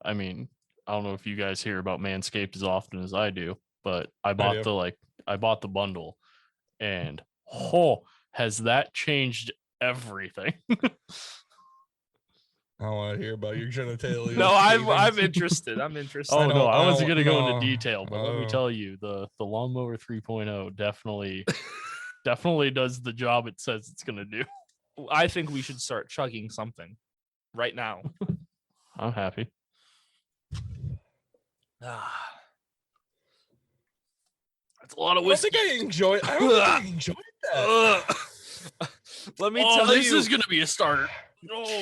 I mean, I don't know if you guys hear about Manscaped as often as I do, but I bought the bundle, and has that changed everything? I don't want to hear about your genitalia. No, I'm interested. I'm interested. Oh no, I wasn't gonna go no. into detail, but let me tell you, the lawnmower 3.0 definitely does the job it says it's gonna do. I think we should start chugging something right now. I'm happy. That's a lot of whiskey. I don't think I enjoyed that. Let me tell you, this is gonna be a starter.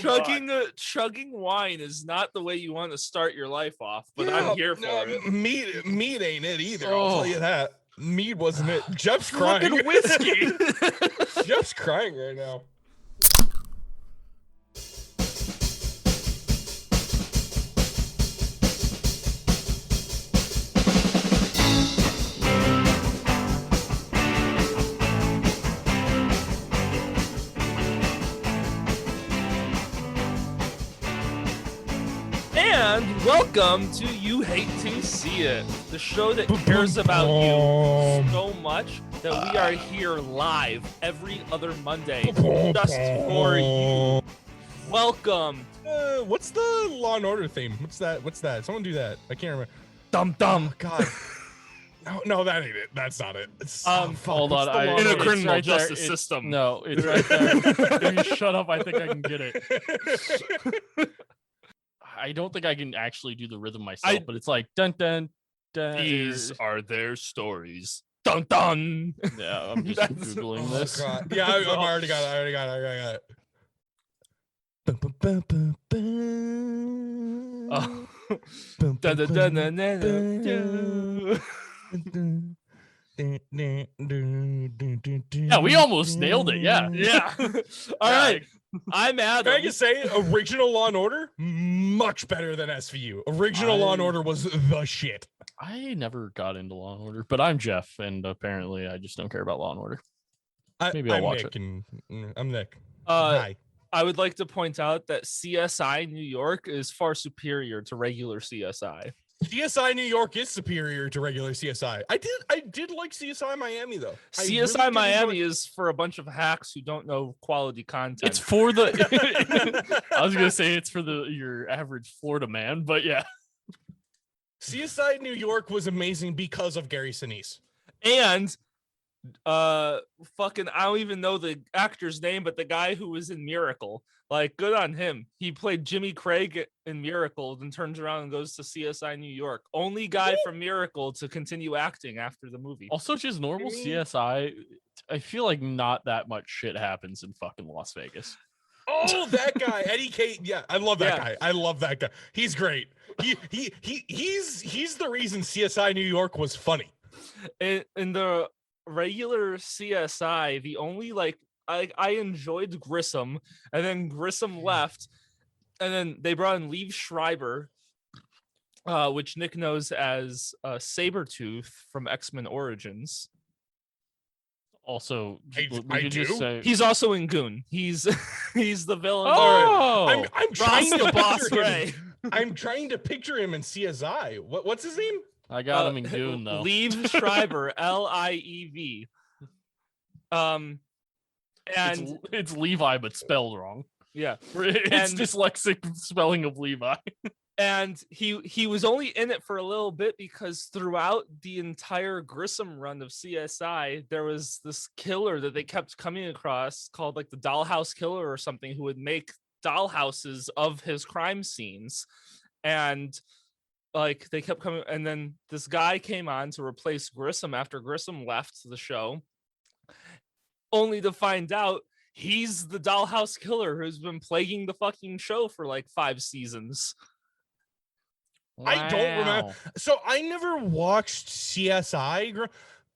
Chugging wine is not the way you want to start your life off, but I'm here for it. Mead ain't it either. I'll tell you that. Mead wasn't it. Jeff's crying. Whiskey. Jeff's crying right now. And welcome to You Hate to See It, the show that cares about you so much that we are here live every other Monday just for you. Welcome. What's the Law and Order theme? What's that? Someone do that. I can't remember. Dum dum. Oh, God. No, that ain't it. That's not it. Hold on. In a criminal justice system. No, it's right there. If you shut up, I think I can get it. I don't think I can actually do the rhythm myself, but it's like dun dun dun. These are their stories. Dun dun. Yeah, I'm just googling this. God. Yeah, I already got it. Oh. Dun, dun, dun, dun, dun, dun. Yeah, we almost nailed it. Yeah. All right. I'm Adam. Can I just say, original Law and Order, much better than SVU. Original Law and Order was the shit. I never got into Law and Order, but I'm Jeff, and apparently I just don't care about Law and Order. Maybe I'll watch it. I'm Nick. Hi. I would like to point out that CSI New York is far superior to regular CSI. CSI New York is superior to regular CSI. I did like CSI Miami though. CSI Miami is for a bunch of hacks who don't know quality content. It's for the. I was gonna say it's for your average Florida man, but yeah. CSI New York was amazing because of Gary Sinise. And fucking I don't even know the actor's name, but the guy who was in Miracle, like, good on him. He played Jimmy Craig in Miracle, then turns around and goes to CSI New York. Only guy from Miracle to continue acting after the movie. Also, just normal CSI. I feel like not that much shit happens in fucking Las Vegas. Oh, that guy, Eddie Kate. Yeah, I love that guy. I love that guy. He's great. He's the reason CSI New York was funny. In the regular CSI, the only I enjoyed Grissom, and then Grissom left, and then they brought in Liev Schreiber, which Nick knows as Sabretooth from X-Men Origins. Also, I do. just say He's also in Goon. He's the villain. Oh, I'm trying to Boss picture Ray. him. I'm trying to picture him in CSI. What's his name? I got him in Goon though. Liev Schreiber, Liev. And it's Levi, but spelled wrong. Yeah, it's dyslexic spelling of Levi. And he was only in it for a little bit because throughout the entire Grissom run of CSI, there was this killer that they kept coming across called like the Dollhouse Killer or something, who would make dollhouses of his crime scenes. And like they kept coming, and then this guy came on to replace Grissom after Grissom left the show, only to find out he's the Dollhouse Killer who's been plaguing the fucking show for like 5 seasons. Wow. I don't remember. So I never watched CSI.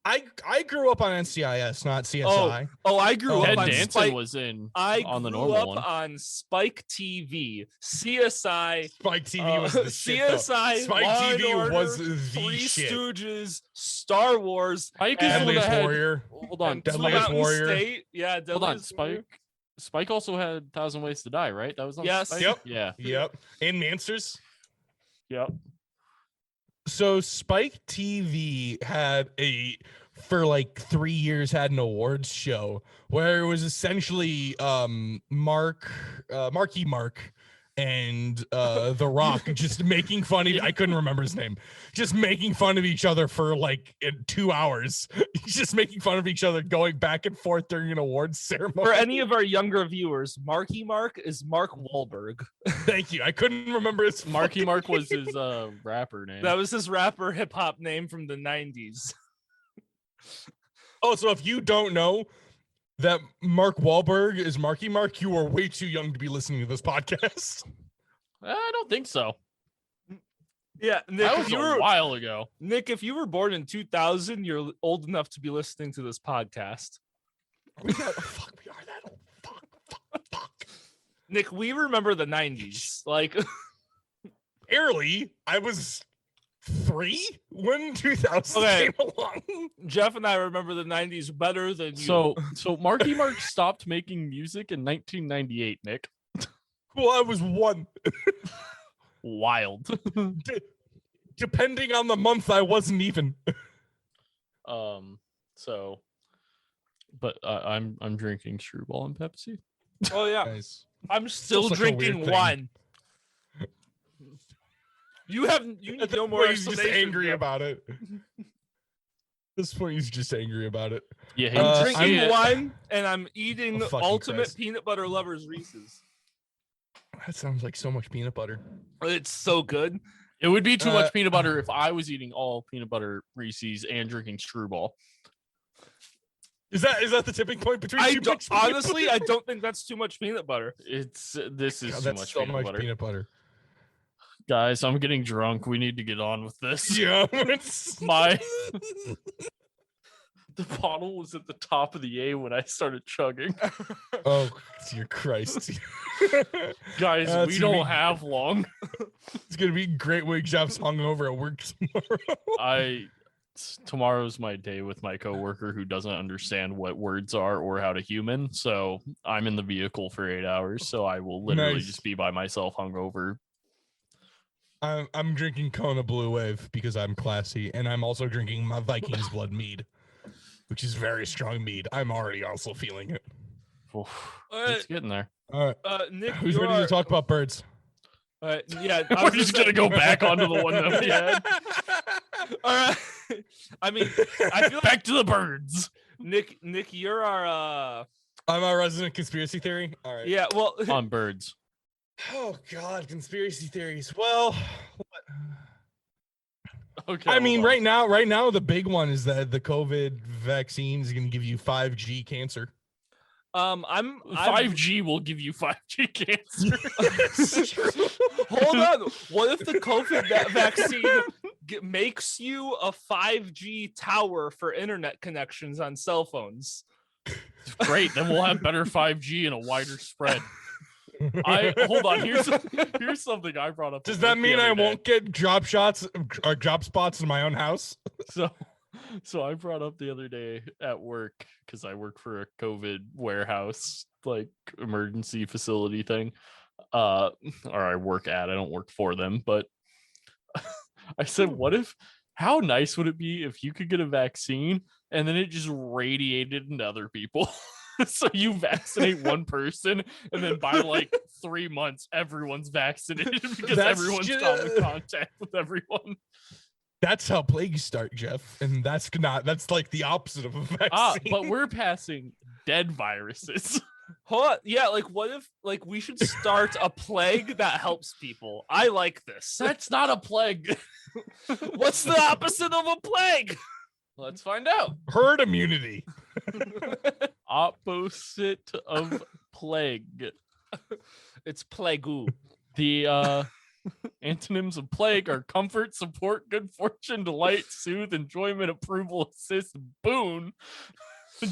I grew up on NCIS, not CSI. Oh, I grew up Ted on Danson Spike. was in I on the grew normal up one. on Spike TV, CSI. Spike TV was the shit, CSI, Spike Law TV and Order, was the Three shit. Stooges, Star Wars, Spike is the one that Deadliest had- Warrior. Hold on, and Blue Deadliest Mountain Warrior. State. Yeah, hold on. Deadliest Warrior. Spike also had 1,000 Ways to Die, right? That was on Yes. Spike? Yep. Yeah. Yep. And Mansers. Yep. So Spike TV for like 3 years had an awards show where it was essentially Marky Mark and The Rock just making fun of, I couldn't remember his name, just making fun of each other for like 2 hours, just making fun of each other, going back and forth during an awards ceremony. For any of our younger viewers, Marky Mark is Mark Wahlberg. Thank you. I couldn't remember his Marky Mark was his rapper name. That was his rapper hip hop name from the 90s. Oh, so if you don't know that Mark Wahlberg is Marky Mark, you are way too young to be listening to this podcast. I don't think so. Yeah, Nick, That was a while ago. Nick, if you were born in 2000, you're old enough to be listening to this podcast. Fuck, we are that old. Fuck. Nick, we remember the 90s. Like, Barely. I was 3 when 2000 Okay. came along. Jeff and I remember the 90s better than you. So Marky Mark stopped making music in 1998, Nick. Well, I was 1. Wild. Depending on the month, I wasn't even. So, but I'm drinking Screwball and Pepsi. Oh yeah, Nice. I'm still Such a weird drinking thing. wine. You need At this no more point, he's just explanation, angry Jeff. about it. At this point, he's just angry about it. Yeah, I'm drinking I'm- wine and I'm eating Oh, fucking ultimate Christ. peanut butter lovers Reese's. That sounds like so much peanut butter. It's so good. It would be too much peanut butter if I was eating all peanut butter Reese's and drinking Screwball. Is that the tipping point between I two don't, big peanut honestly, butter? I don't think that's too much peanut butter. This is God, too that's much so peanut much butter. peanut butter. Guys, I'm getting drunk. We need to get on with this. Yeah. The bottle was at the top of the A when I started chugging. Oh, dear Christ. Guys, That's we gonna don't be- have long. It's going to be great when Jeff's hungover at work tomorrow. Tomorrow's my day with my coworker who doesn't understand what words are or how to human. So I'm in the vehicle for 8 hours. So I will literally Nice. just be by myself hungover. I'm drinking Kona Blue Wave because I'm classy, and I'm also drinking my Vikings Blood Mead, which is very strong mead. I'm already also feeling it. Oof, Alright. it's getting there. All right. Nick, Who's you ready are, to talk about birds? yeah, I We're was just gonna gonna go back onto the one that we had. All right. I mean, I feel like Back to the birds. Nick, you're our I'm our resident conspiracy theory. All right. yeah. Well, On birds. Oh God, conspiracy theories. Well, Okay. I mean, hold on. right now, the big one is that the COVID vaccine is going to give you 5G cancer. I'm 5G will give you 5G cancer. Hold on. What if the COVID vaccine makes you a 5G tower for internet connections on cell phones? Great, then we'll have better 5G and a wider spread. Hold on. Here's something I brought up. Does at that work the mean other I day. won't get job shots or job spots in my own house? So I brought up the other day at work because I work for a COVID warehouse, like emergency facility thing. Or I work at. I don't work for them, but I said, how nice would it be if you could get a vaccine and then it just radiated into other people? So you vaccinate one person, and then by like 3 months, everyone's vaccinated because That's everyone's ju- come in contact with everyone. That's how plagues start, Jeff, and that's like the opposite of a vaccine. But we're passing dead viruses. Hold on. Yeah, like what if we should start a plague that helps people? I like this. That's not a plague. What's the opposite of a plague? Let's find out. Herd immunity. Opposite of plague. It's plague-oo. The antonyms of plague are comfort, support, good fortune, delight, soothe, enjoyment, approval, assist, boon.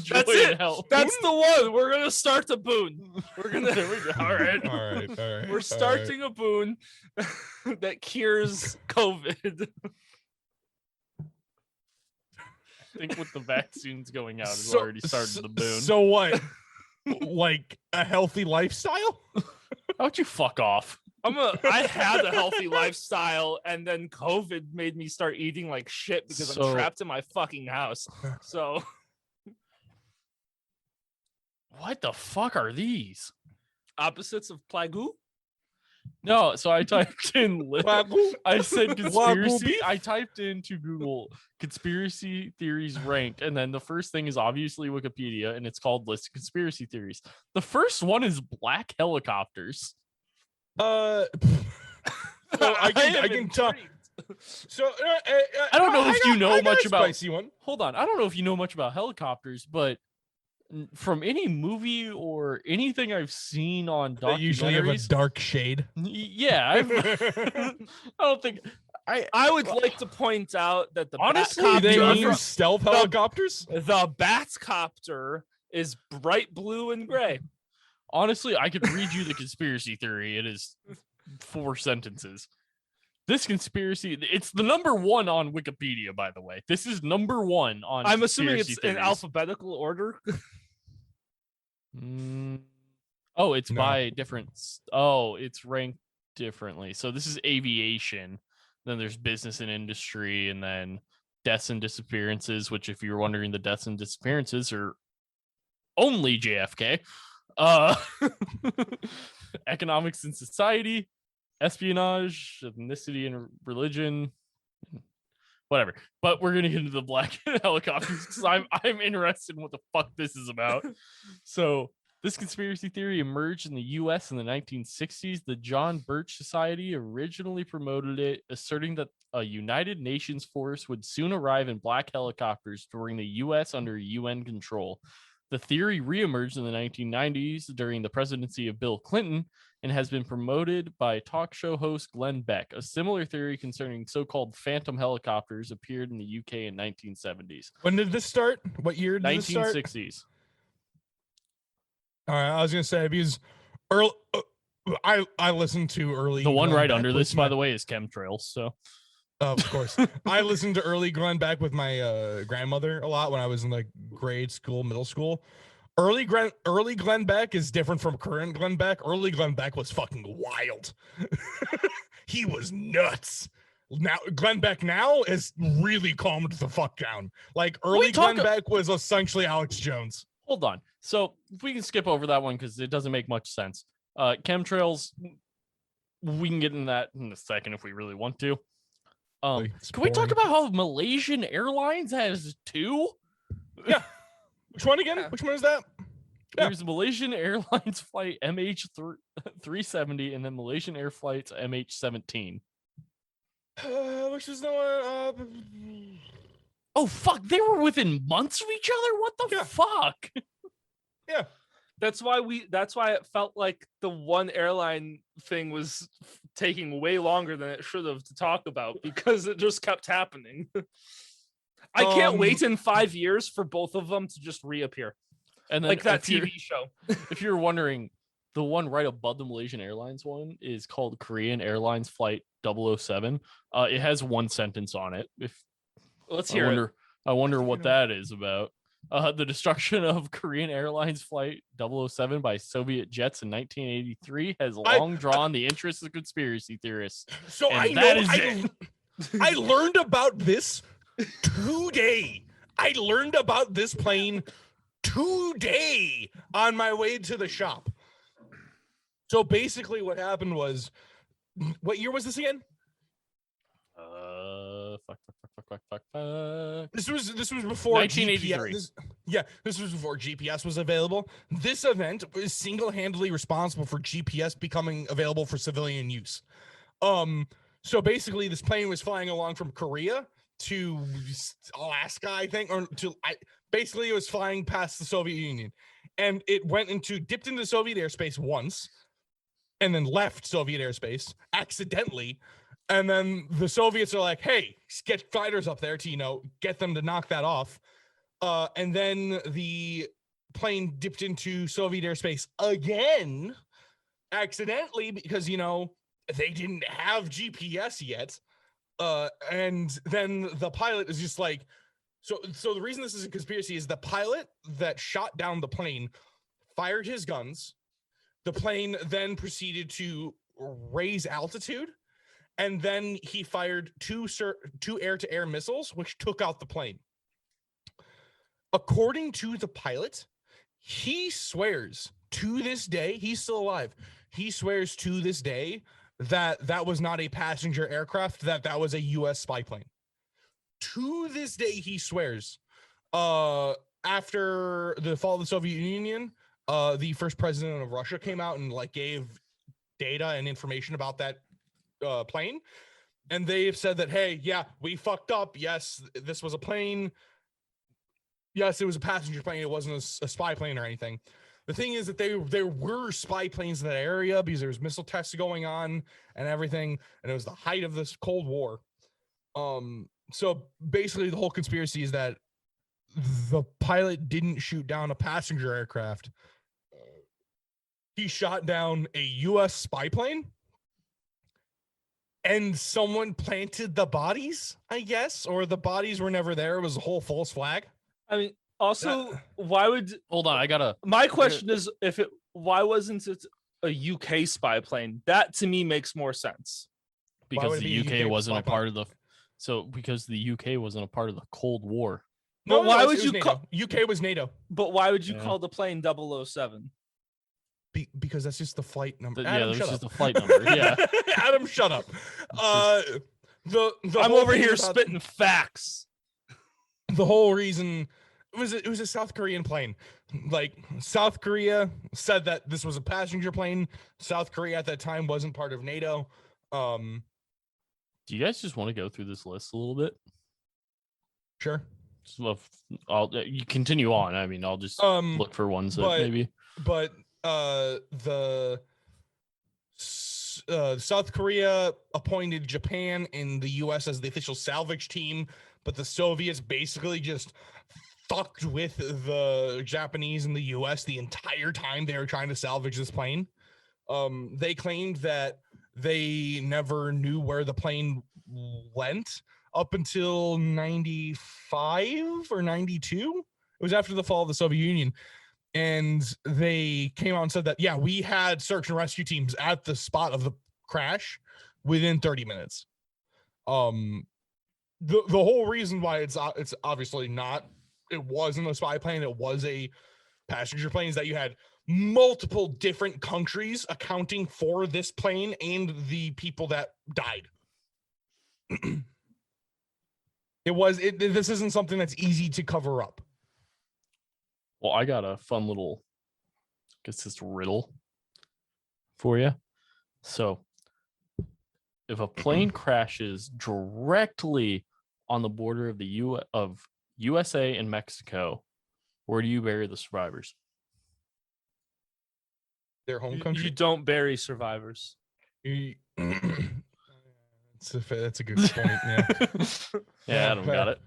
Joy That's and it. health. That's the one. We're gonna start a boon. There we go. All right. All right. We're starting a boon that cures COVID. I think with the vaccines going out, it's already started the boon. So what? Like a healthy lifestyle? How about you fuck off? I had a healthy lifestyle, and then COVID made me start eating like shit because I'm trapped in my fucking house. So What the fuck are these? opposites of plague. No, so I typed in I said conspiracy. I typed into Google conspiracy theories ranked, and then the first thing is obviously Wikipedia, and it's called List of Conspiracy Theories. The first one is black helicopters. So I can talk. So I don't know if you know much about. Spicy one. Hold on, I don't know if you know much about helicopters, but from any movie or anything I've seen on documentaries, they usually have a dark shade. Yeah, I don't think. I would like to point out that the honestly they use stealth helicopters. The Batcopter is bright blue and gray. Honestly, I could read you the conspiracy theory. It is 4 sentences. This conspiracy, it's the number 1 on Wikipedia, by the way. This is number 1 on. I'm assuming it's theories. in alphabetical order. Oh, it's by different. Oh, it's ranked differently. So this is aviation. Then there's business and industry, and then deaths and disappearances. Which, if you're wondering, the deaths and disappearances are only JFK. Economics and society, espionage, ethnicity and religion, whatever. But we're gonna get into the black helicopters because I'm interested in what the fuck this is about. So this conspiracy theory emerged in the U.S. in the 1960s. The John Birch Society originally promoted it, asserting that a United Nations force would soon arrive in black helicopters to bring the U.S. under UN control. The theory reemerged in the 1990s during the presidency of Bill Clinton and has been promoted by talk show host Glenn Beck. A similar theory concerning so-called phantom helicopters appeared in the UK in 1970s. When did this start? What year did this start? 1960s. All right, I was gonna say because early, I listened to early. The one right under this, by the way, is chemtrails. So, of course, I listened to early Glenn Beck with my grandmother a lot when I was in like grade school, middle school. Early Glenn Beck is different from current Glenn Beck. Early Glenn Beck was fucking wild. He was nuts. Now Glenn Beck now is really calmed the fuck down. Like early Glenn Beck was essentially Alex Jones. Hold on. So if we can skip over that one because it doesn't make much sense. Chemtrails, we can get into that in a second if we really want to. Can we talk about how Malaysian Airlines has 2? Yeah. Which one again? Which one is that? There's Malaysian Airlines flight MH370 and then Malaysian Air Flights MH17. Which is the one? Oh fuck! They were within months of each other. What the fuck? Yeah, that's why it felt like the one airline thing was taking way longer than it should have to talk about because it just kept happening. I can't wait in 5 years for both of them to just reappear, and then like that TV show. If you're wondering, the one right above the Malaysian Airlines one is called Korean Airlines Flight 007. It has 1 sentence on it. Let's hear it. I wonder what that is about. The destruction of Korean Airlines Flight 007 by Soviet jets in 1983 has long drawn the interest of conspiracy theorists. So I learned about this today. I learned about this plane today on my way to the shop. So basically what happened was, what year was this again? This was before 1983. This was before GPS was available. This event was single-handedly responsible for GPS becoming available for civilian use. So basically, this plane was flying along from Korea to Alaska, I think, basically it was flying past the Soviet Union, and it dipped into Soviet airspace once, and then left Soviet airspace accidentally. And then the Soviets are like, hey, get fighters up there to, get them to knock that off. And then the plane dipped into Soviet airspace again, accidentally, because, they didn't have GPS yet. And then the pilot is just like, so the reason this is a conspiracy is the pilot that shot down the plane fired his guns. The plane then proceeded to raise altitude, and then he fired two air-to-air missiles, which took out the plane. According to the pilot, he swears to this day, he's still alive. He swears to this day that that was not a passenger aircraft, that was a U.S. spy plane. To this day, he swears. After the fall of the Soviet Union, the first president of Russia came out and like gave data and information about that plane, and they've said that, hey, yeah, we fucked up. Yes, this was a plane. Yes, it was a passenger plane. It wasn't a spy plane or anything. The thing is that there were spy planes in that area because there was missile tests going on and everything, and it was the height of this Cold War. So basically, the whole conspiracy is that the pilot didn't shoot down a passenger aircraft. He shot down a U.S. spy plane, and someone planted the bodies, I guess, or the bodies were never there. It was a whole false flag. I mean, also, why would Hold on, I gotta. my question is why wasn't it a UK spy plane? That to me makes more sense. Because would it the be a UK UK wasn't a spy part of the. So because the UK wasn't a part of the Cold War. But why it would was you NATO. UK was NATO? But why would you Yeah. call the plane 007? Because that's just the flight number. Yeah, Adam, that's shut just up. the flight number. Yeah. Adam, shut up. The I'm whole over thing here about- spitting facts. The whole reason it was a South Korean plane. Like, South Korea said that this was a passenger plane. South Korea at that time wasn't part of NATO. Do you guys just want to go through this list a little bit? Sure. You continue on. I mean, I'll just look for ones that but- maybe. But the South Korea appointed Japan and the US as the official salvage team, but the Soviets basically just fucked with the Japanese and the US the entire time they were trying to salvage this plane. They claimed that they never knew where the plane went up until 95 or 92. It was after the fall of the Soviet Union. And they came out and said that, yeah, we had search and rescue teams at the spot of the crash within 30 minutes. The whole reason why it's obviously not, it wasn't a spy plane, it was a passenger plane, is that you had multiple different countries accounting for this plane and the people that died. This isn't something that's easy to cover up. Well, I got a fun little, I guess it's riddle for you. So, if a plane crashes directly on the border of of USA and Mexico, where do you bury the survivors? Their home You country. don't bury survivors. That's a good point. Yeah. Yeah, Adam got it.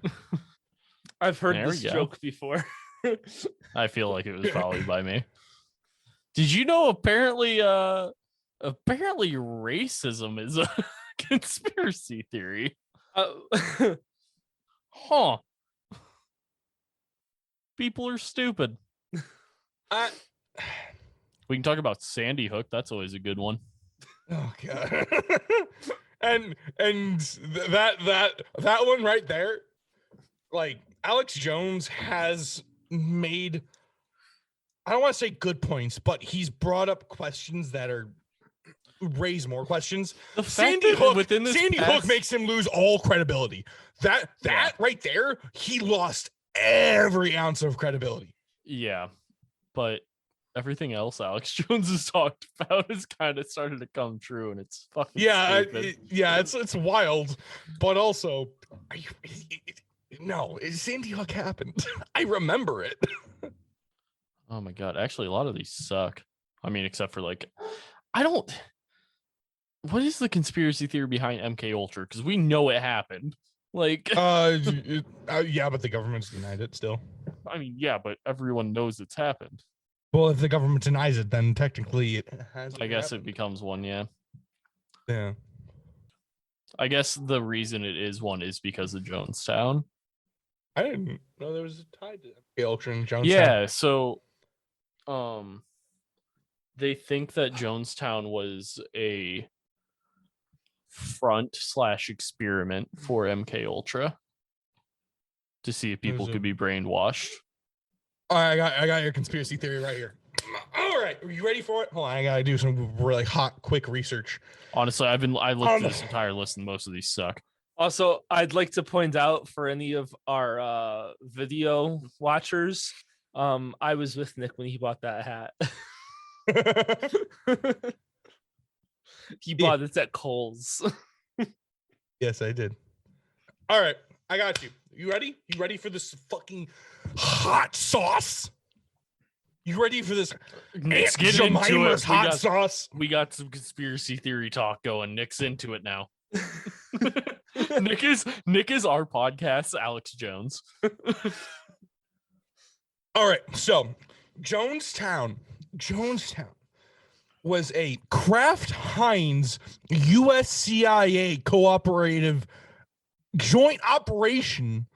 I've heard There we this go. joke before. I feel like it was probably by me. Did you know apparently racism is a conspiracy theory? Huh. People are stupid. We can talk about Sandy Hook. That's always a good one. Oh god. and that one right there, like, Alex Jones has made, I don't want to say good points, but he's brought up questions that are raise more questions. The fact Sandy that Hook within this Sandy Hook past- makes him lose all credibility. That Yeah. right there, he lost every ounce of credibility. Yeah, but everything else Alex Jones has talked about has kind of started to come true, and it's fucking Yeah, stupid. it's wild, but also, no, Sandy Hook happened. I remember it. Oh my god, actually, a lot of these suck. I mean, except for like, I don't. What is the conspiracy theory behind MK Ultra? Because we know it happened. Like, Yeah, but the government's denied it still. I mean, yeah, but everyone knows it's happened. Well, if the government denies it, then technically it has. I guess it becomes one, yeah. Yeah. I guess the reason it is one is because of Jonestown. I didn't know there was a tie to MK Ultra and Jonestown. Yeah, so they think that Jonestown was a front/experiment for MK Ultra to see if people could be brainwashed. All right, I got your conspiracy theory right here. All right, are you ready for it? Hold on, I gotta do some really hot, quick research. Honestly, I looked through this entire list and most of these suck. Also, I'd like to point out for any of our video watchers, I was with Nick when he bought that hat. He bought it at Kohl's. Yes, I did. All right, I got you. You ready? You ready for this fucking hot sauce? You ready for this Nick's getting into it. hot sauce? We got some conspiracy theory talk going. Nick's into it now. Nick is our podcast, Alex Jones. All right, so Jonestown was a Kraft Heinz US CIA cooperative joint operation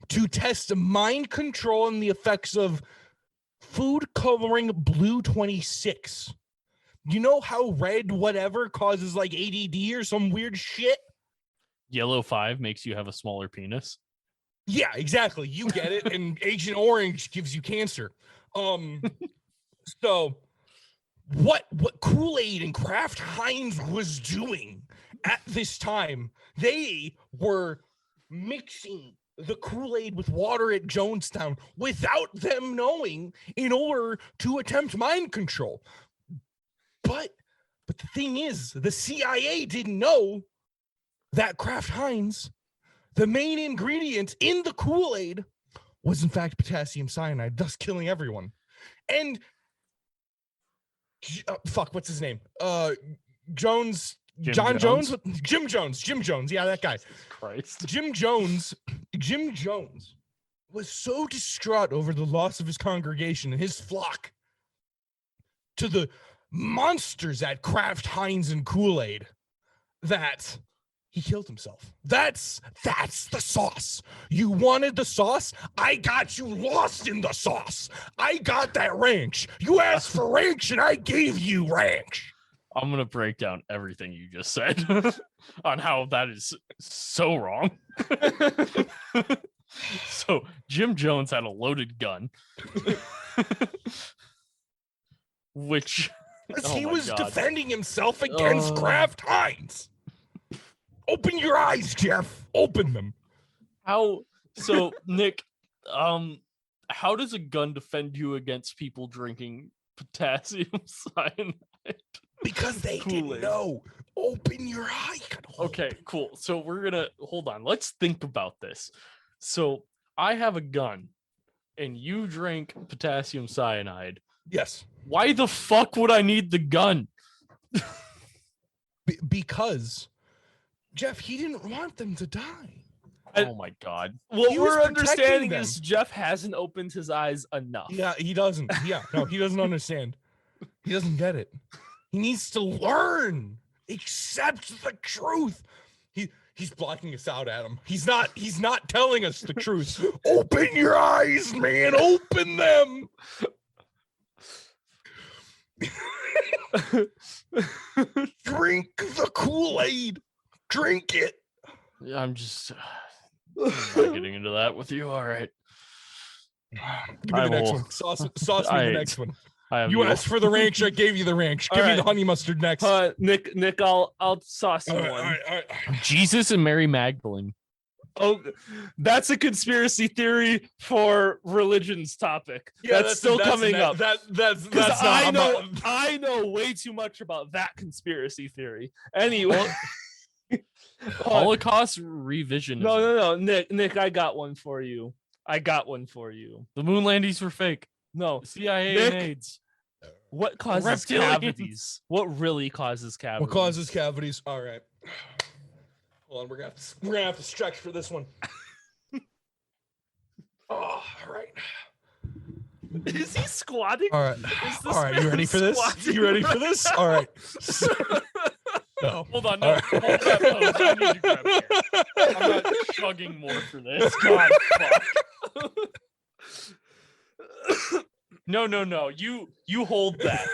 to test mind control and the effects of food coloring blue 26. You know how red whatever causes like ADD or some weird shit? Yellow 5 makes you have a smaller penis. Yeah, exactly. You get it. And Agent Orange gives you cancer. So what Kool-Aid and Kraft Heinz was doing at this time, they were mixing the Kool-Aid with water at Jonestown without them knowing in order to attempt mind control. But the thing is, the CIA didn't know that Kraft Heinz, the main ingredient in the Kool-Aid, was in fact potassium cyanide, thus killing everyone. And what's his name? Jones. Jim Jones. Yeah, that guy. Christ. Jim Jones was so distraught over the loss of his congregation and his flock to the monsters at Kraft Heinz and Kool-Aid that he killed himself. That's the sauce. You wanted the sauce? I got you lost in the sauce. I got that ranch. You asked for ranch and I gave you ranch. I'm going to break down everything you just said on how that is so wrong. So Jim Jones had a loaded gun, which he was defending himself against Kraft Heinz. Open your eyes, Jeff. Open them. So Nick, how does a gun defend you against people drinking potassium cyanide? Because they didn't know. Open your eye. Okay, cool. So we're gonna hold on. Let's think about this. So I have a gun and you drink potassium cyanide. Yes. Why the fuck would I need the gun? Because Jeff, he didn't want them to die. Oh my god. What we're understanding is Jeff hasn't opened his eyes enough. Yeah, he doesn't. Yeah, no, he doesn't understand. He doesn't get it. He needs to learn. Accept the truth. He's blocking us out, Adam. He's not telling us the truth. Open your eyes, man. Open them. Drink the Kool-Aid. Drink it. Yeah, I'm just not getting into that with you. All right. Give me the next one. Sauce me the next one. You asked for the ranch. I gave you the ranch. Give me the honey mustard next. Nick, I'll sauce you one. All right. Jesus and Mary Magdalene. Oh, that's a conspiracy theory for religion's topic. Yeah, that's still coming up. That's I know way too much about that conspiracy theory. Anyway. Holocaust revisionism. No. Nick, I got one for you. The moon landings were fake. No. CIA Nick, and AIDS. What causes cavities? What really causes cavities? What causes cavities? All right. Hold on, we're gonna have to stretch for this one. All right. Is he squatting? All right. All right. You ready for this? All right. No. Hold on. No. Hold that pose. I need to grab here. I'm not chugging more for this. God, fuck. No. You hold that.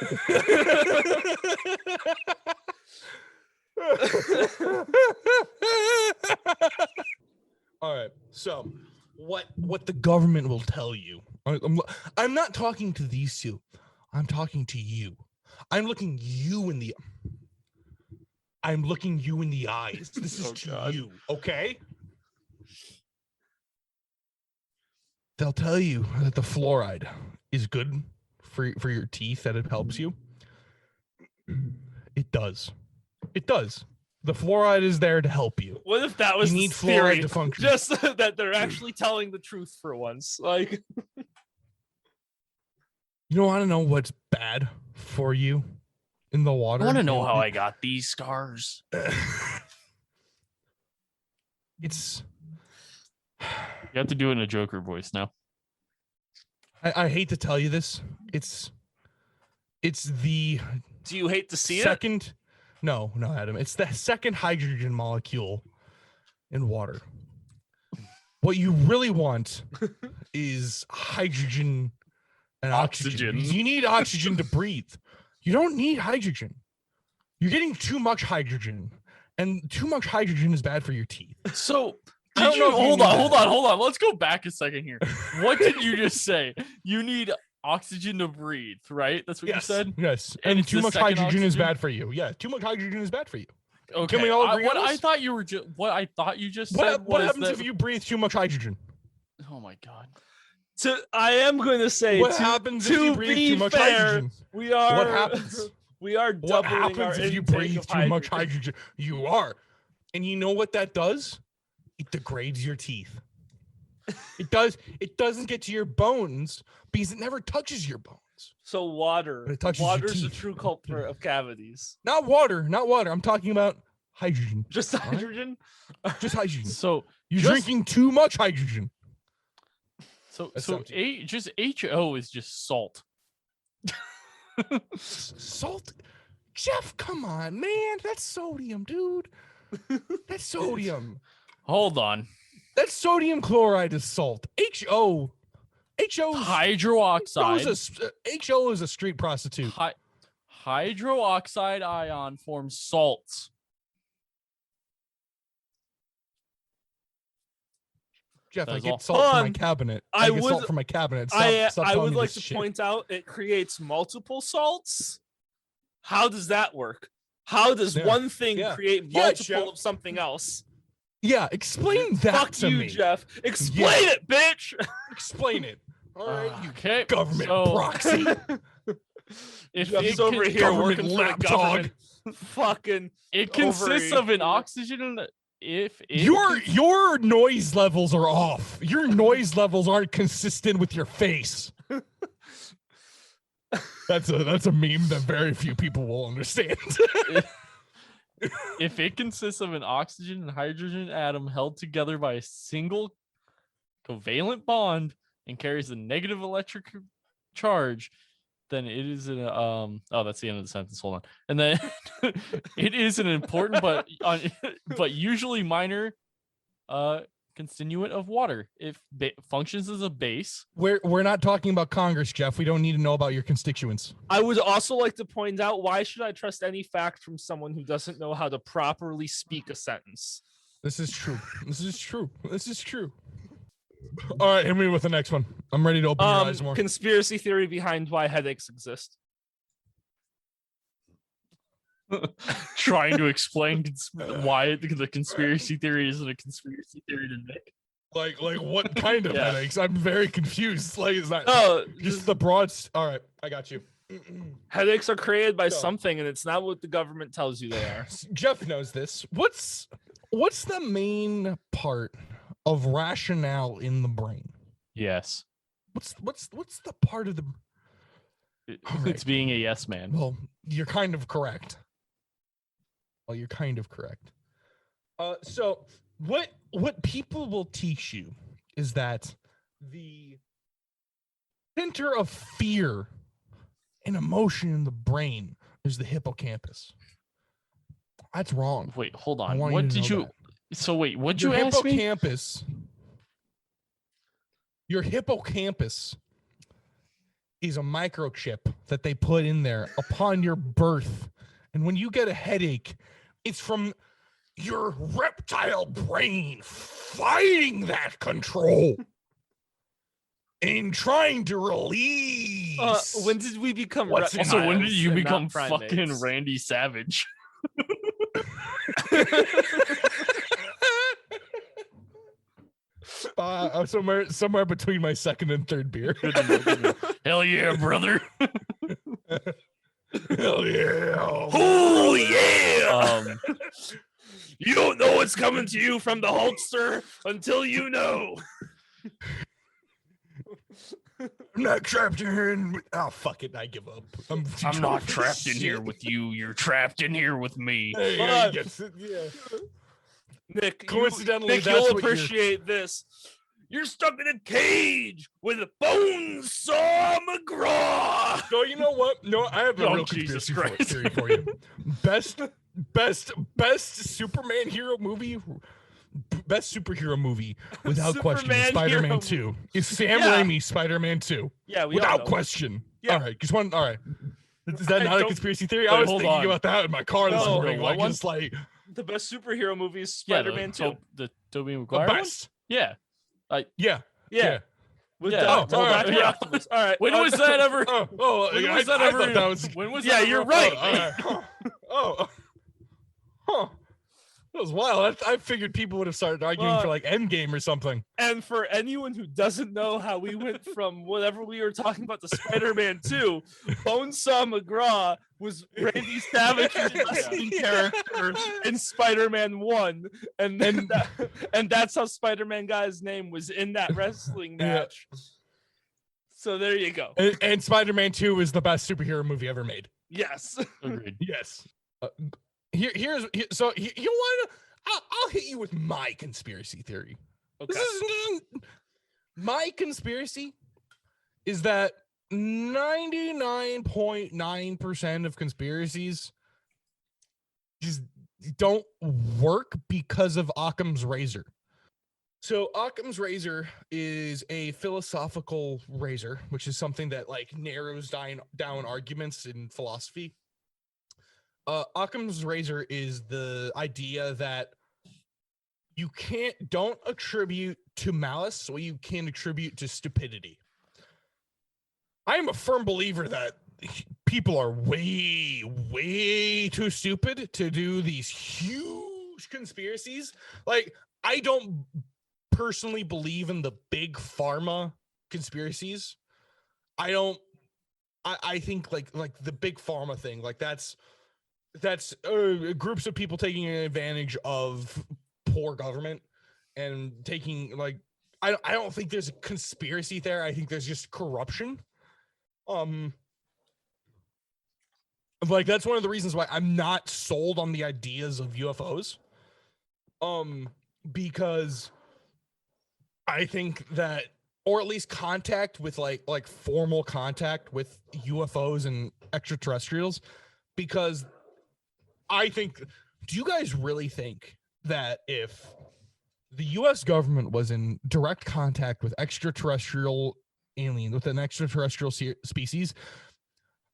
All right. So, what the government will tell you? I'm not talking to these two. I'm talking to you. I'm looking you in the eyes. This is Oh, to God. you, okay? They'll tell you that the fluoride is good for your teeth, that it helps you. It does. It does. The fluoride is there to help you. What if that was You the need theory? fluoride to function. Just that they're actually telling the truth for once. Like, You want to know what's bad for you in the water? I want to know how I got these scars. It's. You have to do it in a Joker voice now. I hate to tell you this. It's the do you hate to see it? second. No, Adam. It's the second hydrogen molecule in water. What you really want is hydrogen and oxygen. Oxygen. You need oxygen to breathe. You don't need hydrogen. You're getting too much hydrogen, and too much hydrogen is bad for your teeth. So I don't did know you if you hold knew on, that. hold on. Let's go back a second here. What did you just say? You need oxygen to breathe, right? That's what you said? Yes. And And it's too the much second hydrogen is oxygen? bad for you. Yeah, too much hydrogen is bad for you. Okay. Can we all agree what on I this? thought you were what I thought you just said What was happens that if you breathe too much hydrogen? Oh my god. I am going to say, What happens if you breathe too much hydrogen? we are. What happens? We are What doubling our happens if you intake breathe of too much hydrogen. hydrogen? You are. And you know what that does? It degrades your teeth. It does. It doesn't get to your bones because it never touches your bones. So water. But it touches your Water's the teeth. true culprit of cavities. Not water. Not water. I'm talking about hydrogen. Just right? hydrogen. Just hydrogen. So You're just- drinking too much hydrogen. So That so sounds- just HO is just salt. Salt. Jeff, come on, man. That's sodium, dude. That's sodium. Hold on. That sodium chloride is salt. HO Hydroxide. HO is a street prostitute. Hydroxide ion forms salts. Jeff, That I is get all. salt from my On. cabinet. I I get would- salt from my cabinet. Stop I telling would me like this to shit. point out it creates multiple salts. How does that work? How does Yeah. one thing Yeah. create Yeah, multiple Jeff. of something else? Yeah, explain that Fuck to you, me. Jeff. Explain it, bitch. Explain it. All right, you Okay. government so proxy. if Jeff's it over can- here government working for the lapdog. government. Fucking it consists over of an here. oxygen. If it Your noise levels are off. Your noise levels aren't consistent with your face. That's a meme that very few people will understand. if it consists of an oxygen and hydrogen atom held together by a single covalent bond and carries a negative electric charge, then it is an oh, that's the end of the sentence. Hold on. And then it is an important but usually minor constituent of water. If functions as a base. We're not talking about Congress, Jeff. We don't need to know about your constituents. I would also like to point out, why should I trust any fact from someone who doesn't know how to properly speak a sentence? This is true. This is true. This is true. All right, hit me with the next one. I'm ready to open your eyes more. Conspiracy theory behind why headaches exist. Trying to explain why the conspiracy theory isn't a conspiracy theory to Nick. Like what kind of Yeah. headaches? I'm very confused. Like, is that No, just the broad? All right, I got you. headaches are created by So- something, and it's not what the government tells you they are. Jeff knows this. What's the main part of rationale in the brain? Yes. What's the part of the? All right. It's being a yes man. Well, you're kind of correct. So what people will teach you is that the center of fear and emotion in the brain is the hippocampus. That's wrong. Wait, hold I on. want What to did know you that. So wait, what'd Your you ask me? hippocampus. Your hippocampus is a microchip that they put in there upon your birth. And when you get a headache, it's from your reptile brain fighting that control and trying to release. When did we become What's in Also, when did reptiles you and become not fucking primates? Randy Savage? Somewhere between my second and third beer. Good to know, good to know. Hell yeah, brother. Hell yeah. Oh yeah! Um, You don't know what's coming to you from the Hulkster until you know. I'm not trapped in here. Oh, fuck it. I give up. I'm not trapped in here with you. You're trapped in here with me. Hey, yeah, he gets it. Yeah. Nick, Coincidentally, Nick, that's you'll what you're- appreciate this. You're stuck in a cage with Bonesaw McGraw. So you know what? No, I have a Oh, real Jesus conspiracy Christ. theory for you. Best Superman hero movie. Best superhero movie without question is Superman Spider-Man hero 2. Is Sam Yeah. Raimi Spider-Man 2? Yeah, we all Without know. question. Yeah. All right, just one. All right. Is that I not a don't- conspiracy theory? Wait, I was hold thinking on. about that in my car this No. morning. No, what Like, one? just like The best superhero movie is Yeah, Spider-Man 2. the Tobey the Maguire one? best. Yeah. Yeah. Yeah. With Yeah. Doc- Oh, Dr. yeah. Octopus. All right. When was that ever? When When was that ever? I thought that was. When was Yeah, that? you're ever- right. Oh. Huh. That was wild. I figured people would have started arguing for like Endgame or something. And for anyone who doesn't know how we went from whatever we were talking about to Spider-Man 2, Bonesaw McGraw was Randy Savage's wrestling character in Spider-Man 1. And that's how Spider-Man got his name, was in that wrestling Yeah. match. So there you go. And Spider-Man 2 is the best superhero movie ever made. Yes. Agreed. Yes. So you want to? I'll hit you with my conspiracy theory. Okay. My conspiracy is that 99.9% of conspiracies just don't work because of Occam's razor. So Occam's razor is a philosophical razor, which is something that like narrows down arguments in philosophy. Occam's razor is the idea that you don't attribute to malice what you can attribute to stupidity. I am a firm believer that people are way, way too stupid to do these huge conspiracies. Like, I don't personally believe in the big pharma conspiracies. I think like the big pharma thing, like that's groups of people taking advantage of poor government and taking like I don't think there's a conspiracy there. I think there's just corruption. Like that's one of the reasons why I'm not sold on the ideas of UFOs. Because I think that, or at least contact with like formal contact with UFOs and extraterrestrials, because I think, do you guys really think that if the US government was in direct contact with extraterrestrial alien, with an extraterrestrial species,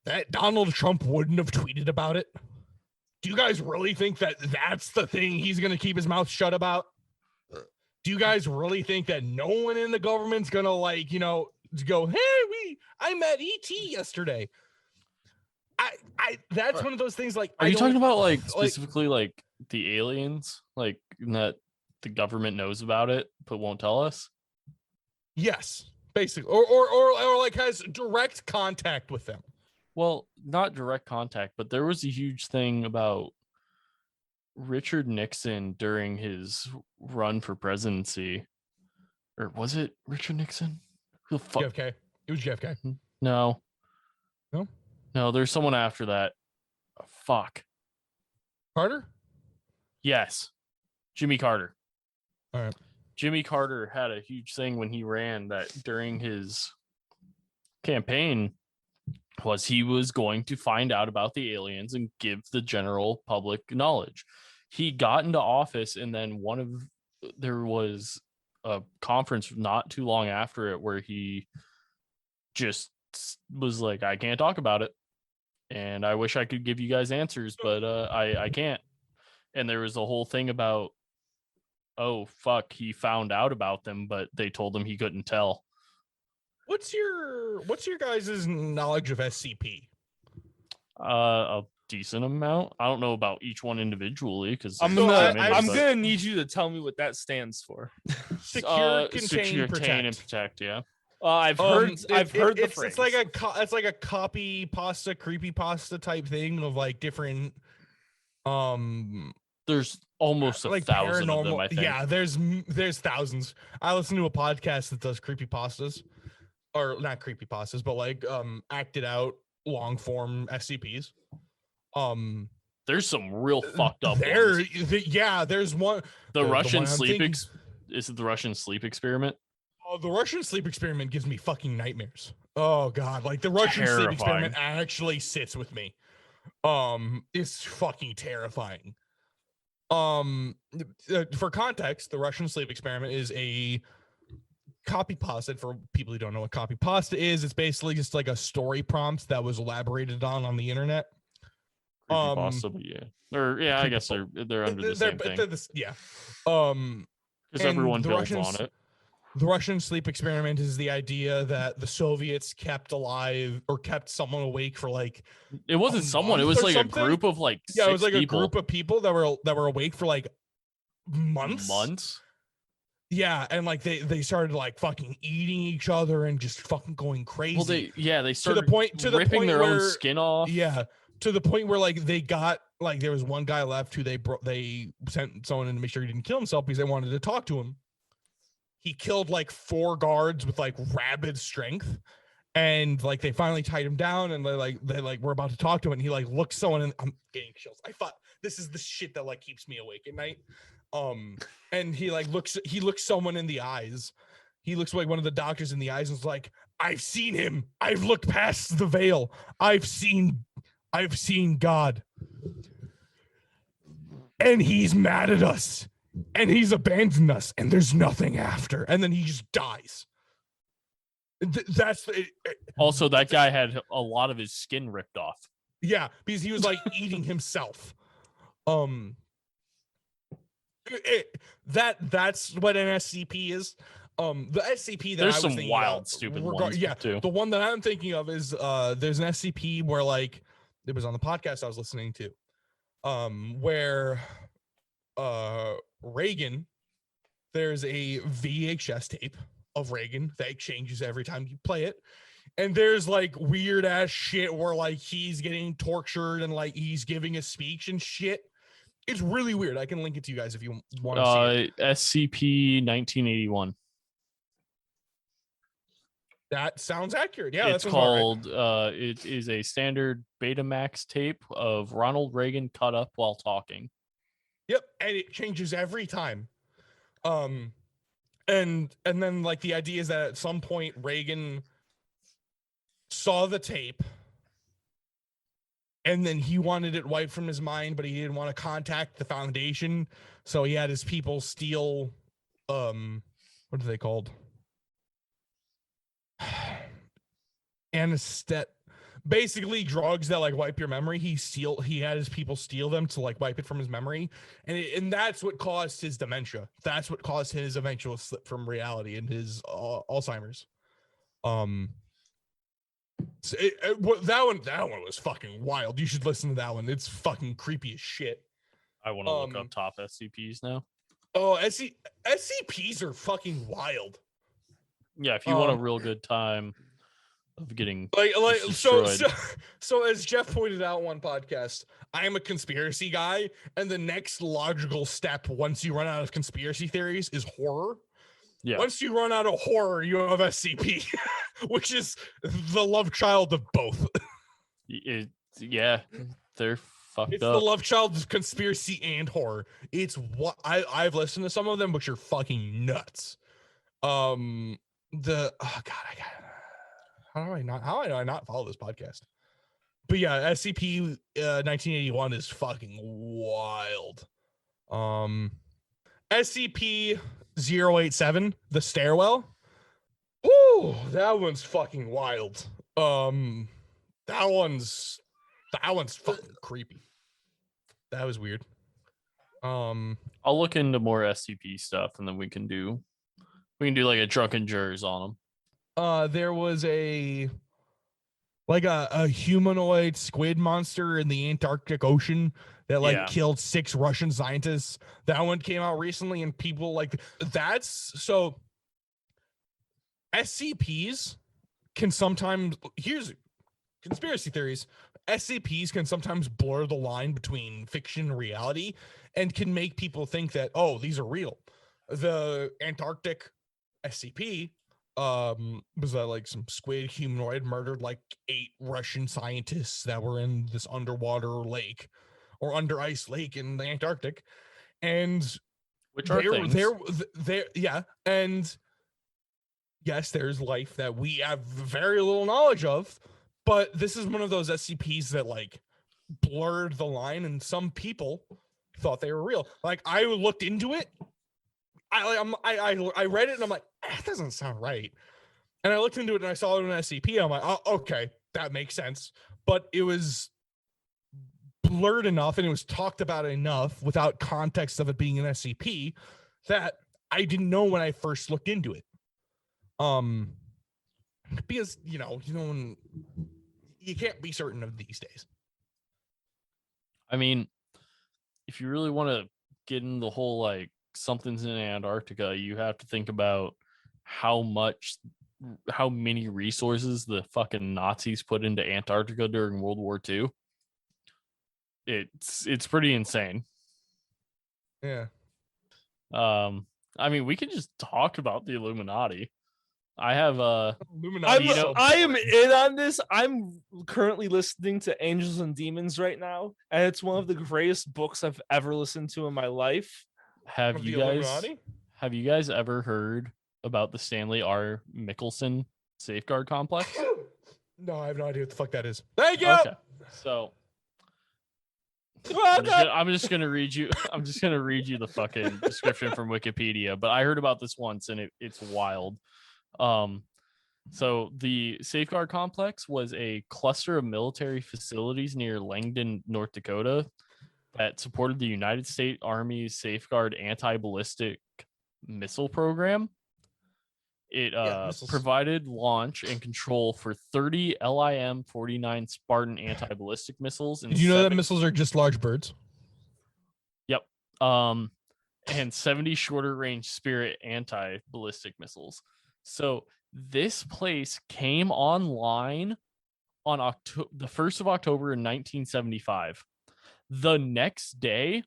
that Donald Trump wouldn't have tweeted about it? Do you guys really think that that's the thing he's going to keep his mouth shut about? Do you guys really think that no one in the government's going to like, you know, go, hey, I met ET yesterday? That's one of those things like, Are you talking about like specifically like the aliens, like that the government knows about it but won't tell us? Yes, basically, or like has direct contact with them. Well, not direct contact, but there was a huge thing about Richard Nixon during his run for presidency. Or was it Richard Nixon? Who the fuck? JFK. It was JFK. No. No? No, there's someone after that. Fuck. Carter? Yes. Jimmy Carter. All right. Jimmy Carter had a huge thing when he ran that during his campaign was he was going to find out about the aliens and give the general public knowledge. He got into office, and then there was a conference not too long after it where he just was like, I can't talk about it, and I wish I could give you guys answers, but I can't. And there was a whole thing about, oh fuck, he found out about them, but they told him he couldn't tell. What's your guys' knowledge of SCP? A decent amount. I don't know about each one individually because I'm gonna need you to tell me what that stands for. Secure, contain, secure, protect. and protect. Yeah. I've heard the phrase. It's like a copy pasta, creepy pasta type thing of like different. There's almost a like thousand paranormal. of them, I think. Yeah, there's thousands. I listen to a podcast that does creepy pastas, or not creepy pastas, but like acted out long form SCPs. There's some real fucked up ones. There's one. The Russian sleep is it the Russian sleep experiment? Oh, the Russian sleep experiment gives me fucking nightmares. Oh god, like the Russian sleep experiment actually sits with me. It's fucking terrifying. For context, the Russian sleep experiment is a copy pasta. For people who don't know what copy pasta is, it's basically just like a story prompt that was elaborated on the internet. Possibly, yeah. Or yeah, I guess they're under the same thing. Yeah. Because everyone builds on it. The Russian sleep experiment is the idea that the Soviets kept alive or kept someone awake for like it wasn't someone, it was like something. A group of like it was like people. a group of people that were awake for like months. Yeah, and like they started like fucking eating each other and just fucking going crazy. Well, they started to the ripping point their where, own skin off. Yeah, to the point where like they got like there was one guy left who they sent someone in to make sure he didn't kill himself because they wanted to talk to him. He killed like 4 guards with like rabid strength, and like they finally tied him down, and they were about to talk to him, and he like looks someone in. I'm getting chills. I thought this is the shit that like keeps me awake at night. And he looks someone in the eyes. He looks like one of the doctors in the eyes and is like, I've seen him. I've looked past the veil. I've seen God. And he's mad at us. And he's abandoned us. And there's nothing after. And then he just dies. Also, that guy had a lot of his skin ripped off. Yeah, because he was like eating himself. That's what an SCP is. The SCP that there's I was some thinking wild, about, stupid ones too. The one that I'm thinking of is there's an SCP where like it was on the podcast I was listening to, where Reagan, there's a VHS tape of Reagan that changes every time you play it. And there's like weird ass shit where like he's getting tortured and like he's giving a speech and shit. It's really weird. I can link it to you guys if you want to see it. SCP 1981. That sounds accurate. Yeah, it's called. Right. It is a standard Betamax tape of Ronald Reagan cut up while talking. Yep, and it changes every time. And then like the idea is that at some point Reagan saw the tape. And then he wanted it wiped from his mind, but he didn't want to contact the foundation. So he had his people steal, what are they called? Anesthetic. Basically drugs that like wipe your memory. He had his people steal them to like wipe it from his memory. And that's what caused his dementia. That's what caused his eventual slip from reality and his Alzheimer's. So that one was fucking wild. You should listen to that one. It's fucking creepy as shit. I want to look up top SCPs now. Oh, SCPs are fucking wild. Yeah, if you want a real good time of getting so as Jeff pointed out one podcast, I am a conspiracy guy, and the next logical step once you run out of conspiracy theories is horror. Yeah. Once you run out of horror, you have SCP, which is the love child of both. Yeah, they're fucked up. It's the love child of conspiracy and horror. It's what I've listened to some of them, which are fucking nuts. How do I not follow this podcast? But yeah, SCP 1981 is fucking wild. SCP 087, the stairwell. Ooh, that one's fucking wild. That one's fucking creepy. That was weird. I'll look into more SCP stuff, and then we can do like a drunken jurors on them. There was a humanoid squid monster in the Antarctic Ocean that like Yeah. killed 6 Russian scientists. That one came out recently, and people like that's so. SCPs can sometimes here's conspiracy theories. SCPs can sometimes blur the line between fiction and reality and can make people think that, oh, these are real. The Antarctic SCP was that like some squid humanoid murdered like 8 Russian scientists that were in this underwater lake or under ice lake in the Antarctic. And Which are things. There, yeah. And yes, there's life that we have very little knowledge of, but this is one of those SCPs that like blurred the line, and some people thought they were real. Like I looked into it, I read it, and I'm like, that doesn't sound right. And I looked into it, and I saw it in an SCP. And I'm like, oh, okay, that makes sense. But it was blurred enough, and it was talked about enough without context of it being an SCP that I didn't know when I first looked into it. Because you can't be certain of these days. I mean, if you really want to get in the whole like something's in Antarctica, you have to think about how many resources the fucking Nazis put into Antarctica during World War II. It's pretty insane. Yeah. I mean, we can just talk about the Illuminati. I have Illuminati. I am in on this. I'm currently listening to Angels and Demons right now, and it's one of the greatest books I've ever listened to in my life. Have you guys ever heard about the Stanley R. Mickelson Safeguard Complex? No, I have no idea what the fuck that is. Thank you. Okay, so I'm just gonna read you the fucking description from Wikipedia. But I heard about this once, and it's wild. So the Safeguard Complex was a cluster of military facilities near Langdon, North Dakota, that supported the United States Army's Safeguard anti-ballistic missile program. It provided launch and control for 30 LIM-49 Spartan anti-ballistic missiles. Did you know that missiles are just large birds? Yep. And 70 shorter range Spirit anti-ballistic missiles. So this place came online on the 1st of October in 1975. The next day,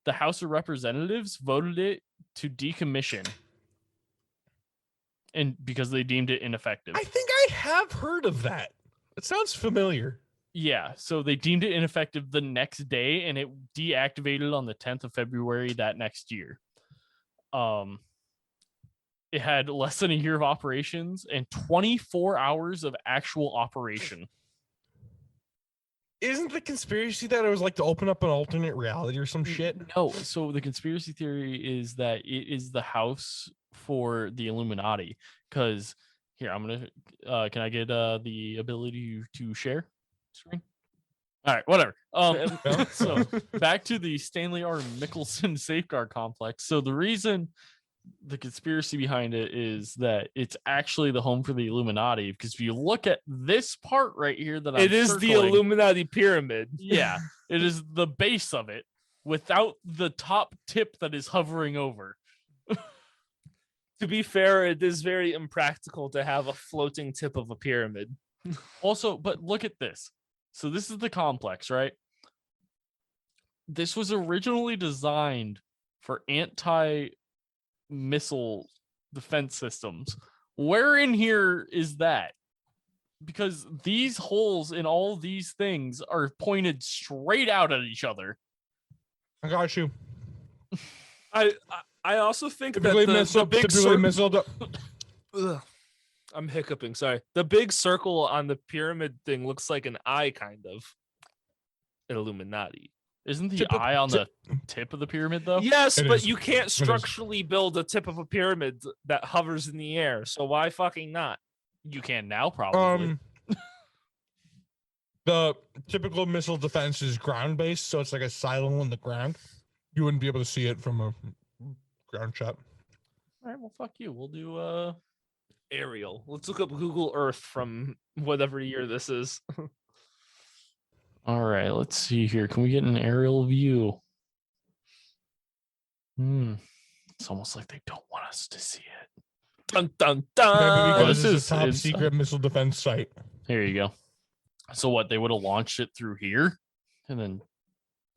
the House of Representatives voted it to decommission, and because they deemed it ineffective. I think I have heard of that. It sounds familiar. Yeah, so they deemed it ineffective the next day, and it deactivated on the 10th of February that next year. It had less than a year of operations and 24 hours of actual operation. Isn't the conspiracy that it was like to open up an alternate reality or some shit? No. So the conspiracy theory is that it is the house for the Illuminati. Because here, I'm gonna. Can I get the ability to share screen? All right, whatever. So back to the Stanley R. Mickelson Safeguard Complex. So the reason, the conspiracy behind it is that it's actually the home for the Illuminati, because if you look at this part right here that I'm is the Illuminati pyramid. Yeah, it is the base of it without the top tip that is hovering over. To be fair, it is very impractical to have a floating tip of a pyramid. Also, but look at this. So this is the complex, right? This was originally designed for anti-missile defense systems. Where in here is that? Because these holes in all these things are pointed straight out at each other. I got you. I also think that the big missile. I'm hiccuping. Sorry. The big circle on the pyramid thing looks like an eye, kind of. Illuminati. Isn't the eye on the tip of the pyramid, though? Yes, but you can't structurally build a tip of a pyramid that hovers in the air. So why fucking not? You can now, probably. The typical missile defense is ground based, so it's like a silo in the ground. You wouldn't be able to see it from a ground shot. All right, well, fuck you. We'll do Aerial. Let's look up Google Earth from whatever year this is. All right, let's see here. Can we get an aerial view? It's almost like they don't want us to see it. Dun dun dun. Maybe because this it's a top is- secret missile defense site. Here you go. So what? They would have launched it through here, and then,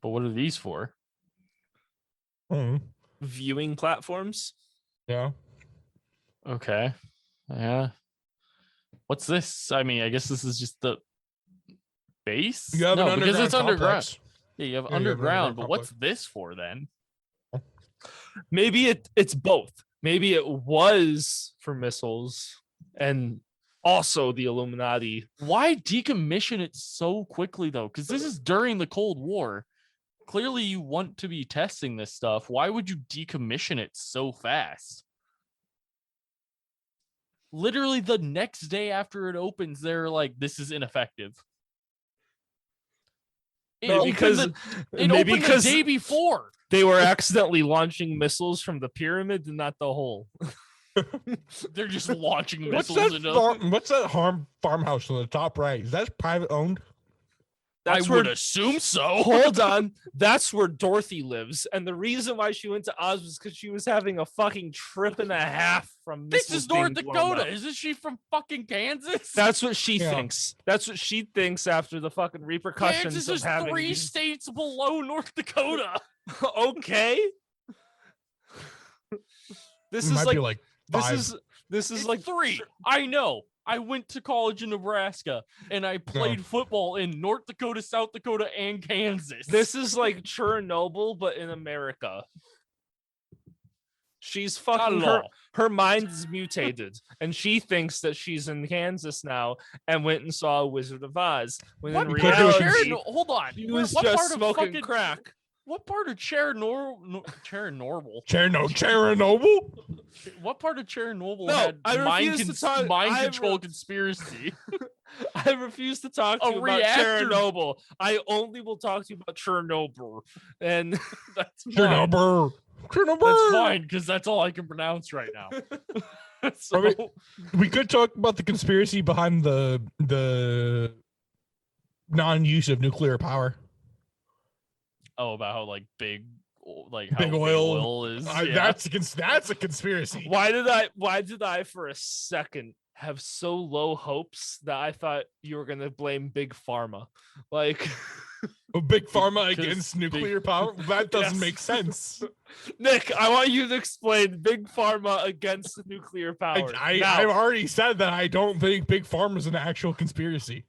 but what are these for? Viewing platforms. Yeah. Okay. Yeah. What's this? I mean, I guess this is just the base. You have an because it's underground. complex. Yeah, you have Yeah, you have an underground. underground But what's this for then? Maybe it's both. Maybe it was for missiles and also the Illuminati. Why decommission it so quickly though? Because this is during the Cold War. Clearly, you want to be testing this stuff. Why would you decommission it so fast? Literally the next day after it opens, they're like, "This is ineffective." It No, opened because it maybe opened because the day before. they were accidentally launching missiles from the pyramid and not the hole. They're just launching What's missiles that? into. What's that farmhouse on the top right? Is that private owned? That's I where would assume so. hold on. That's where Dorothy lives. And the reason why she went to Oz was because she was having a fucking trip and a half from This missiles is North being blown Dakota. up. Isn't she from fucking Kansas? That's what she Yeah. thinks. That's what she thinks after the fucking repercussions Kansas of is having 3 these- states below North Dakota. Okay. This It is might like be like five. this is It's like 3. I know. I went to college in Nebraska and I played football in North Dakota, South Dakota, and Kansas. this is like Chernobyl, but in America. She's fucking Not at all. her mind is mutated, and she thinks that she's in Kansas now and went and saw Wizard of Oz. When What in part of reality, Hold on. she was what just part of smoking fucking crack. What part of Chernobyl? Chernobyl. What part of Chernobyl No, had I refuse to talk- mind I control re- conspiracy? I refuse to talk to A you about reactor- Chernobyl. I only will talk to you about Chernobyl, and That's fine. Chernobyl. Chernobyl. That's fine because that's all I can pronounce right now. So, I mean- We could talk about the conspiracy behind the non-use of nuclear power. about how like big, like how Big oil. is. That's a conspiracy. why did I for a second have so low hopes that I thought you were gonna blame Big Pharma? Like, Big pharma Because against nuclear power? That doesn't Yes. make sense. Nick, I want you to explain Big Pharma against nuclear power. Now. I've already said that I don't think big pharma is an actual conspiracy.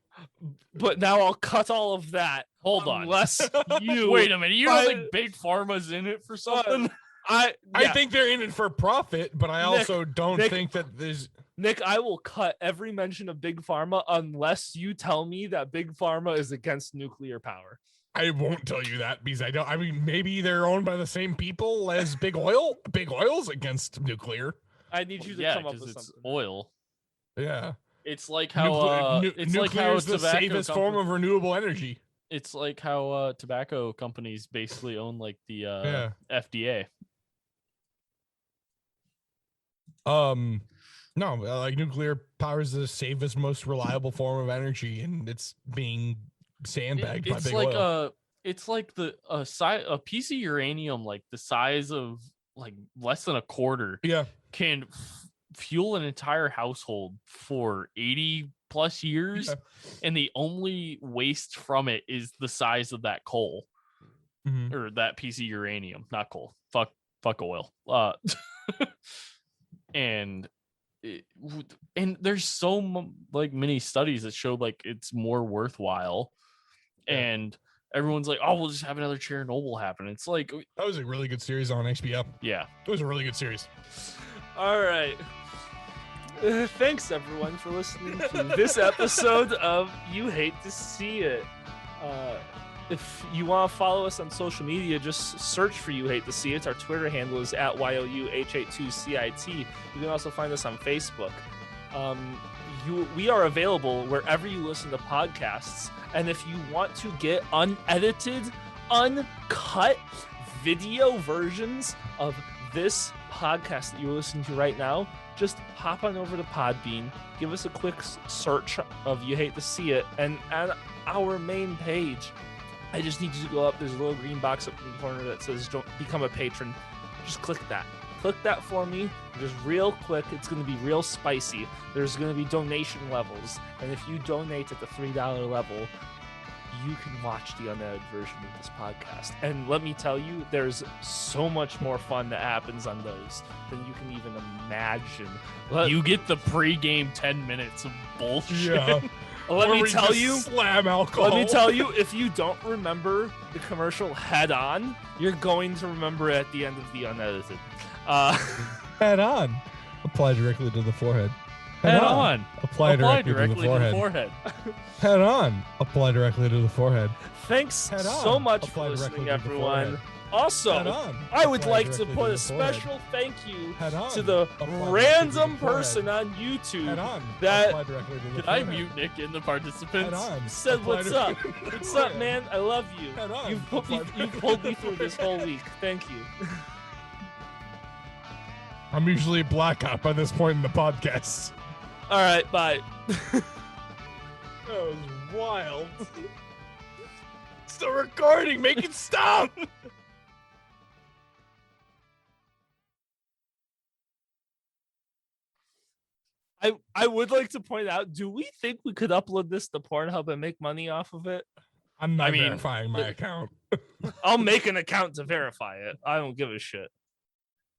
But now I'll cut all of that. Hold on. Unless you Wait a minute. You don't I- think Big Pharma's in it for something? I think they're in it for profit, but I also don't Nick- think that there's. Nick, I will cut every mention of Big Pharma unless you tell me that Big Pharma is against nuclear power. I won't tell you that because I don't. I mean, maybe they're owned by the same people as Big Oil. Big Oil's against nuclear. I need you to Yeah, come up because with it's something. oil. Yeah, It's like how it's like nuclear how is the tobacco safest form of renewable energy. It's like how tobacco companies basically own like the Yeah. FDA. No, like nuclear power is the safest, most reliable form of energy, and it's being sandbagged by It's big like oil. it's like a piece of uranium like the size of like less than a quarter Yeah, can fuel an entire household for 80 plus years, Yeah. and the only waste from it is the size of that coal Mhm. or that piece of uranium, not coal. Fuck oil. And and there's so like many studies that show like it's more worthwhile, Yeah. and everyone's like, oh, we'll just have another Chernobyl happen. It's like, that was a really good series on HBO. yeah, It was a really good series. All right. Thanks everyone for listening to this episode of You Hate to See It. If you want to follow us on social media, just search for You Hate to See It. Our Twitter handle is @YOUH82CIT. You can also find us on Facebook. We are available wherever you listen to podcasts. And if you want to get unedited, uncut video versions of this podcast that you're listening to right now, just hop on over to Podbean, give us a quick search of You Hate to See It, and at our main page, I just need you to go up. There's a little green box up in the corner that says "Don't become a patron." Just click that. Click that for me, just real quick. It's going to be real spicy. There's going to be donation levels, and if you donate at the $3 level, you can watch the unedited version of this podcast. And let me tell you, there's so much more fun that happens on those than you can even imagine. You get the pre-game 10 minutes of bullshit. Yeah. Let me tell you, slam alcohol. let me tell you, if you don't remember the commercial head on, you're going to remember it at the end of the unedited. Head on. Apply directly to the forehead. Head on. Apply directly to the forehead. forehead. Head on. Apply directly to the forehead. Thanks Head on. so much Apply for directly listening, to the everyone. forehead. Also, Head on. I would Apply like to directly put a the forehead. special thank you Head on. to the Apply directly to random the forehead. person on Head YouTube on. that Apply directly to the Did I forehead. mute Nick in the Head participants? on. said, Apply "What's up? directly to the What's up, forehead. man? I love you. Head on. You've pulled me through this whole week. Thank you." I'm usually a black op by this point in the podcast. All right, bye. That was wild. Still recording. Make it stop. I would like to point out, do we think we could upload this to Pornhub and make money off of it? I'm not I mean, verifying my account. I'll make an account to verify it. I don't give a shit.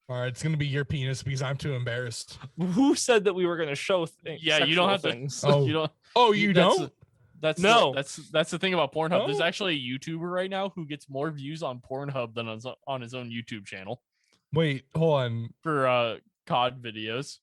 All right, it's gonna be your penis because I'm too embarrassed. Who said that we were going to show Yeah, you don't have to. things? Oh. You don't. Oh, you that's- don't? That's No. that's the thing about Pornhub. There's Oh. actually a YouTuber right now who gets more views on Pornhub than on his own YouTube channel Wait, hold on. for COD videos.